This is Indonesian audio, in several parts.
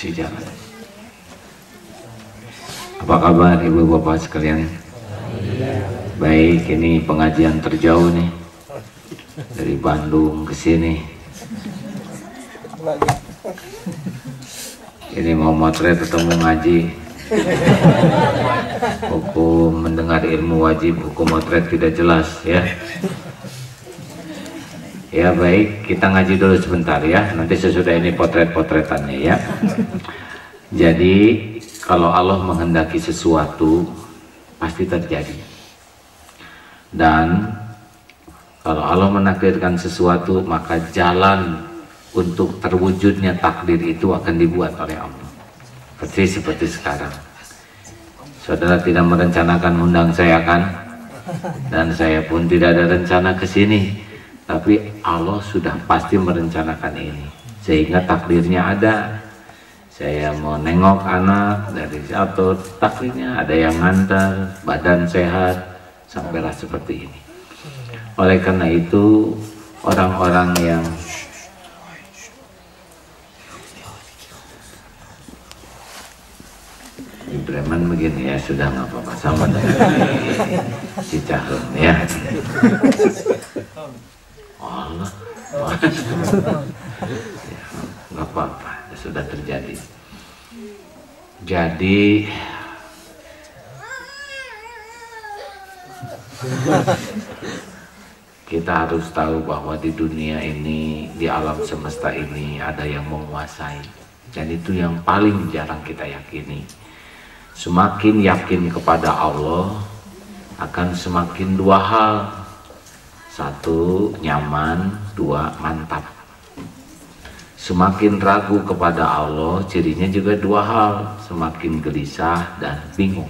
si jalan. Apa kabar ibu bapak sekalian? Baik, ini pengajian terjauh nih dari Bandung ke sini. Ini mau motret ketemu ngaji. Hukum mendengar ilmu wajib, hukum motret tidak jelas ya. Ya baik, kita ngaji dulu sebentar ya. Nanti sesudah ini potret-potretannya ya. Jadi kalau Allah menghendaki sesuatu pasti terjadi. Dan kalau Allah menakdirkan sesuatu, maka jalan untuk terwujudnya takdir itu akan dibuat oleh Allah. Seperti sekarang. Saudara tidak merencanakan undang saya kan? Dan saya pun tidak ada rencana ke sini. Tapi Allah sudah pasti merencanakan ini. Sehingga takdirnya ada. Saya mau nengok anak dari satu, takdirnya ada yang ngantar, badan sehat, sampailah seperti ini. Oleh karena itu, orang-orang yang di Bremen begini ya, sudah nggak apa-apa, sama dengan di Cicahem ya. Allah, nggak apa-apa, sudah terjadi. Jadi kita harus tahu bahwa di dunia ini, di alam semesta ini ada yang menguasai, dan itu yang paling jarang kita yakini. Semakin yakin kepada Allah akan semakin dua hal. Satu, nyaman. Dua, mantap. Semakin ragu kepada Allah, cirinya juga dua hal. Semakin gelisah dan bingung.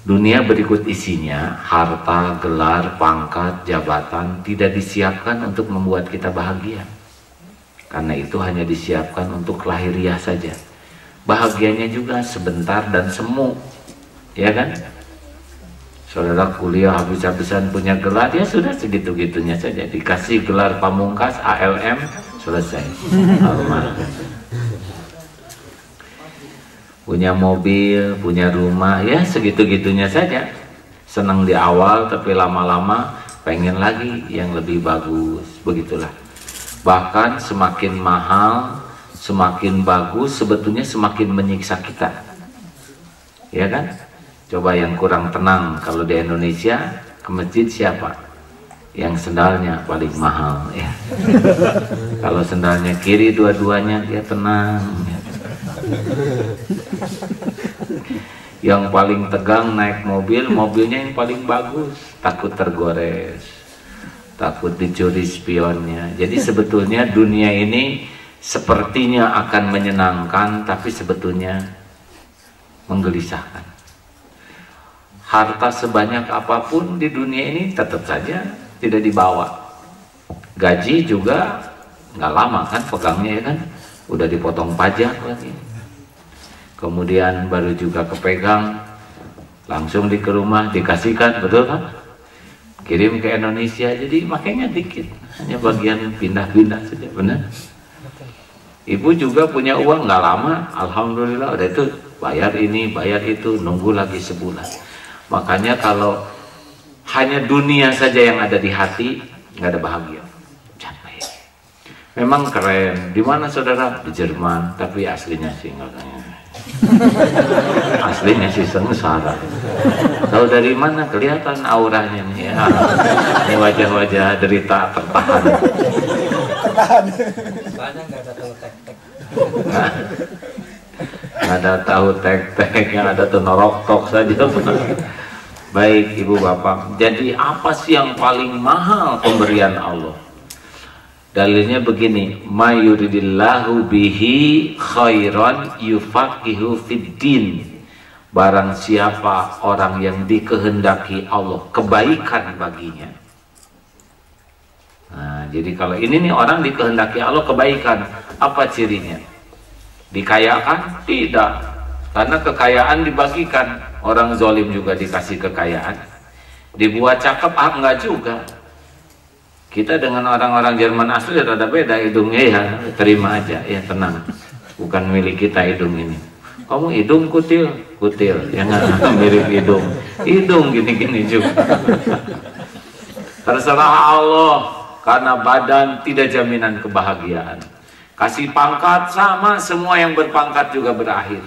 Dunia berikut isinya, harta, gelar, pangkat, jabatan tidak disiapkan untuk membuat kita bahagia. Karena itu hanya disiapkan untuk lahiriah saja. Bahagianya juga sebentar dan semu. Ya kan? Saudara kuliah habis-habisan punya gelar, ya sudah segitu-gitunya saja. Dikasih gelar pamungkas, ALM, selesai. Punya mobil, punya rumah, ya segitu-gitunya saja. Senang di awal, tapi lama-lama pengen lagi yang lebih bagus. Begitulah. Bahkan semakin mahal, semakin bagus, sebetulnya semakin menyiksa kita. Ya kan? Coba yang kurang tenang, kalau di Indonesia ke masjid siapa? Yang sendalnya paling mahal ya. Kalau sendalnya kiri dua-duanya dia tenang ya. Yang paling tegang naik mobil, mobilnya yang paling bagus, takut tergores, takut dicuri spionnya. Jadi sebetulnya dunia ini sepertinya akan menyenangkan, tapi sebetulnya menggelisahkan. Harta sebanyak apapun di dunia ini tetap saja tidak dibawa. Gaji juga nggak lama kan pegangnya ya kan, udah dipotong pajak lagi. Kemudian baru juga kepegang, langsung ke rumah dikasihkan, betul kan? Kirim ke Indonesia, jadi makanya dikit, hanya bagian pindah-pindah saja, benar? Ibu juga punya uang nggak lama, alhamdulillah udah itu bayar ini, bayar itu, nunggu lagi sebulan. Makanya kalau hanya dunia saja yang ada di hati, nggak ada bahagia. Capek. Memang keren. Di mana saudara? Di Jerman. Tapi aslinya sih nggak kaya. Aslinya sih sengsara. Tahu dari mana? Kelihatan auranya nih. Ya. Ini wajah-wajah derita tertahan. Banyak nggak ada tahu tek-tek. Nggak ada tahu tek-tek, yang ada tuh norok-tok saja. Baik ibu bapak, jadi apa sih yang paling mahal pemberian Allah? Dalilnya begini, ma yuridillahu bihi khairan yufaqihu fiddin. Barang siapa orang yang dikehendaki Allah kebaikan baginya. Nah, jadi kalau ini nih orang dikehendaki Allah kebaikan, apa cirinya? Dikayakan? Tidak. Karena kekayaan dibagikan. Orang zalim juga dikasih kekayaan. Dibuat cakep, enggak juga. Kita dengan orang-orang Jerman asli ada beda hidungnya ya, terima aja, ya tenang. Bukan milik kita hidung ini. Kamu hidung kutil, kutil, ya nggak mirip hidung, hidung gini-gini juga. Terserah Allah, karena badan tidak jaminan kebahagiaan. Kasih pangkat sama, semua yang berpangkat juga berakhir.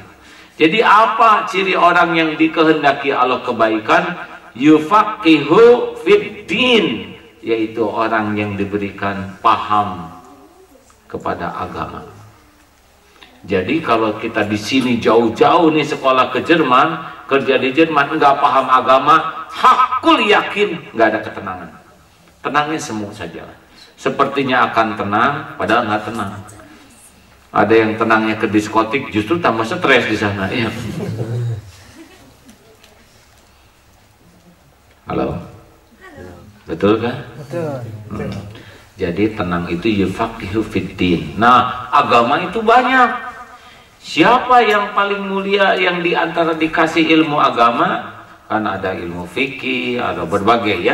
Jadi apa ciri orang yang dikehendaki Allah kebaikan? Yufaqihu fiddin, yaitu orang yang diberikan paham kepada agama. Jadi kalau kita di sini jauh-jauh nih sekolah ke Jerman, kerja di Jerman, nggak paham agama, hakul yakin nggak ada ketenangan. Tenangnya semu saja. Sepertinya akan tenang, padahal nggak tenang. Ada yang tenangnya ke diskotik, justru tambah stres di sana. Ya. Halo, betul kan? Betul. Jadi tenang itu yufaqihu fiddin. Nah, agama itu banyak. Siapa yang paling mulia yang diantara dikasih ilmu agama? Kan ada ilmu fikih, ada berbagai ya.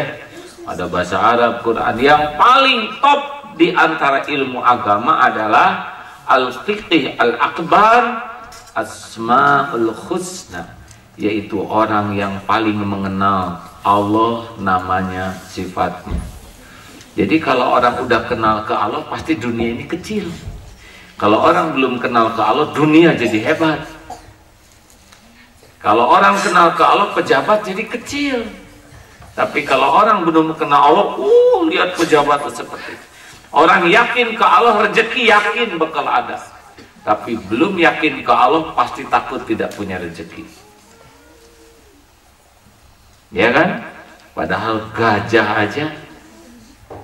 Ada bahasa Arab, Quran. Yang paling top diantara ilmu agama adalah al-fiqih al-akbar, asma'ul husna, yaitu orang yang paling mengenal Allah, namanya, sifatnya. Jadi kalau orang udah kenal ke Allah, pasti dunia ini kecil. Kalau orang belum kenal ke Allah, dunia jadi hebat. Kalau orang kenal ke Allah, pejabat jadi kecil. Tapi kalau orang belum kenal Allah, lihat pejabat seperti itu. Orang yakin ke Allah, rezeki yakin bakal ada. Tapi belum yakin ke Allah, pasti takut tidak punya rezeki. Ya kan? Padahal gajah aja,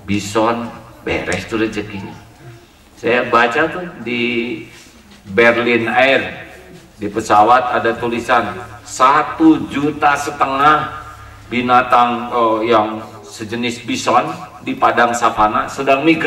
bison, beres tuh rezekinya. Saya baca tuh di Berlin Air, di pesawat ada tulisan 1,5 juta binatang yang sejenis bison di padang savana sedang migrasi.